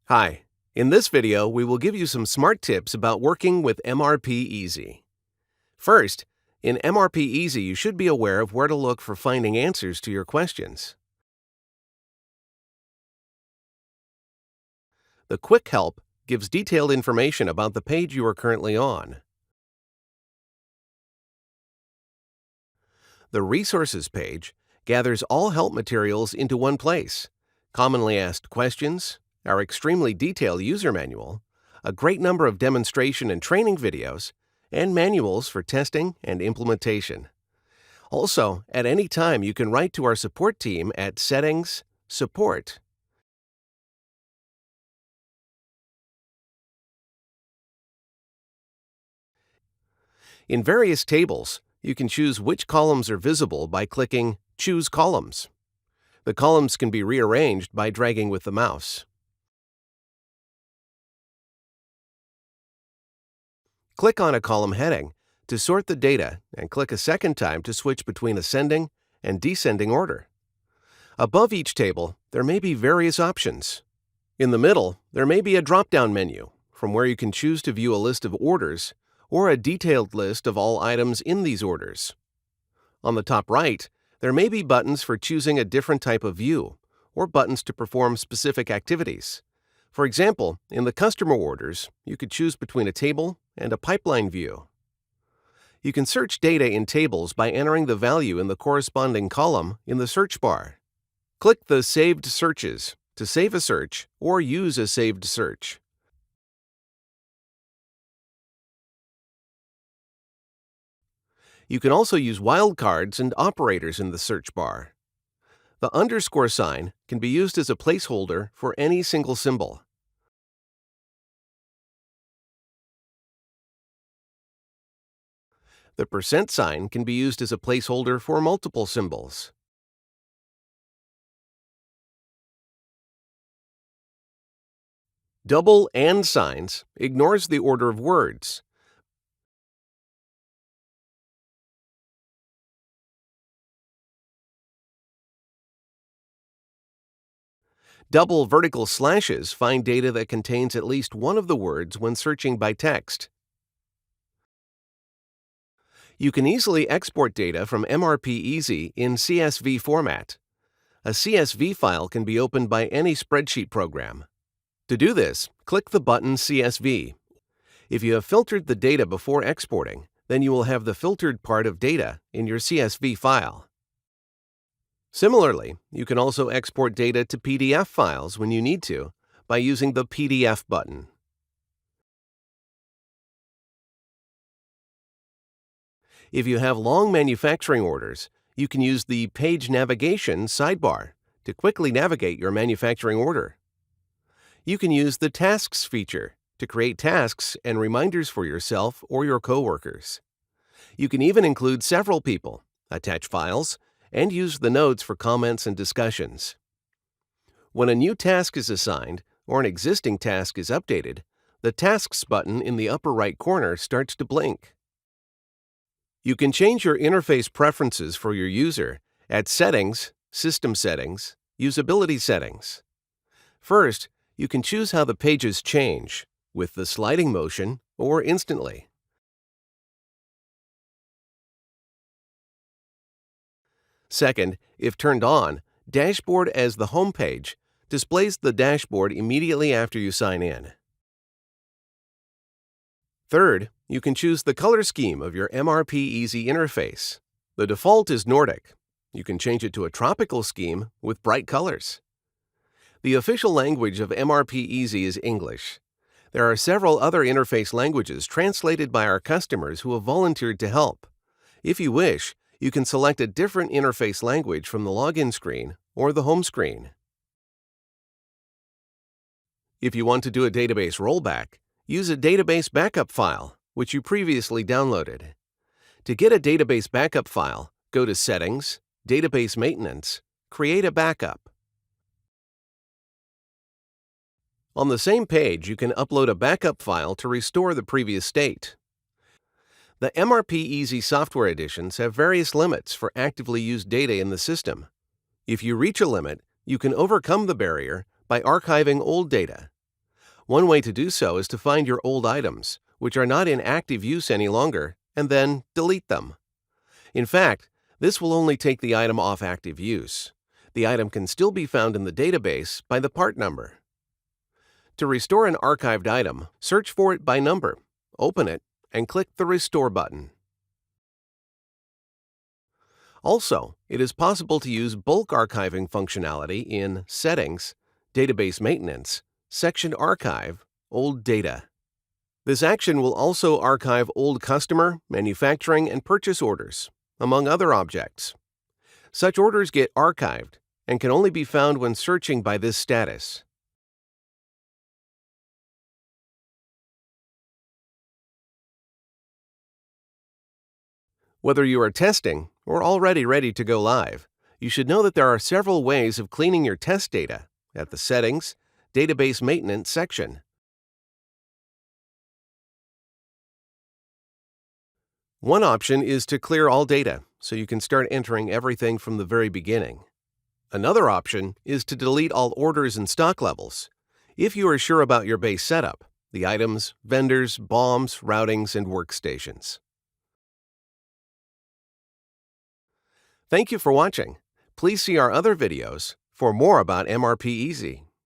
Hi, in this video we will give you some smart tips about working with MRPeasy. First, in MRPeasy you should be aware of where to look for finding answers to your questions. The Quick Help gives detailed information about the page you are currently on. The Resources page gathers all help materials into one place: commonly asked questions, our extremely detailed user manual, a great number of demonstration and training videos, and manuals for testing and implementation. Also, at any time you can write to our support team at Settings, Support. In various tables, you can choose which columns are visible by clicking Choose Columns. The columns can be rearranged by dragging with the mouse. Click on a column heading to sort the data and click a second time to switch between ascending and descending order. Above each table, there may be various options. In the middle, there may be a drop-down menu from where you can choose to view a list of orders or a detailed list of all items in these orders. On the top right, there may be buttons for choosing a different type of view or buttons to perform specific activities. For example, in the customer orders, you could choose between a table and a pipeline view. You can search data in tables by entering the value in the corresponding column in the search bar. Click the Saved Searches to save a search or use a saved search. You can also use wildcards and operators in the search bar. The underscore sign can be used as a placeholder for any single symbol. The percent sign can be used as a placeholder for multiple symbols. Double and signs ignores the order of words. Double vertical slashes find data that contains at least one of the words when searching by text. You can easily export data from MRPeasy in CSV format. A CSV file can be opened by any spreadsheet program. To do this, click the button CSV. If you have filtered the data before exporting, then you will have the filtered part of data in your CSV file. Similarly, you can also export data to PDF files when you need to by using the PDF button. If you have long manufacturing orders, you can use the Page Navigation sidebar to quickly navigate your manufacturing order. You can use the Tasks feature to create tasks and reminders for yourself or your coworkers. You can even include several people, attach files, and use the notes for comments and discussions. When a new task is assigned or an existing task is updated, the Tasks button in the upper right corner starts to blink. You can change your interface preferences for your user at Settings, System Settings, Usability Settings. First, you can choose how the pages change, with the sliding motion or instantly. Second, if turned on, Dashboard as the home page displays the dashboard immediately after you sign in. Third, you can choose the color scheme of your MRPeasy interface. The default is Nordic. You can change it to a tropical scheme with bright colors. The official language of MRPeasy is English. There are several other interface languages translated by our customers who have volunteered to help. If you wish, you can select a different interface language from the login screen or the home screen. If you want to do a database rollback, use a database backup file, which you previously downloaded. To get a database backup file, go to Settings, Database Maintenance, Create a Backup. On the same page, you can upload a backup file to restore the previous state. The MRPeasy software editions have various limits for actively used data in the system. If you reach a limit, you can overcome the barrier by archiving old data. One way to do so is to find your old items, which are not in active use any longer, and then delete them. In fact, this will only take the item off active use. The item can still be found in the database by the part number. To restore an archived item, search for it by number, open it, and click the Restore button. Also, it is possible to use bulk archiving functionality in Settings, Database Maintenance, Section Archive, Old Data. This action will also archive old customer, manufacturing, and purchase orders, among other objects. Such orders get archived and can only be found when searching by this status. Whether you are testing or already ready to go live, you should know that there are several ways of cleaning your test data at the Settings, Database Maintenance section. One option is to clear all data, so you can start entering everything from the very beginning. Another option is to delete all orders and stock levels. If you are sure about your base setup, the items, vendors, BOMs, routings, and workstations. Thank you for watching. Please see our other videos for more about MRPeasy.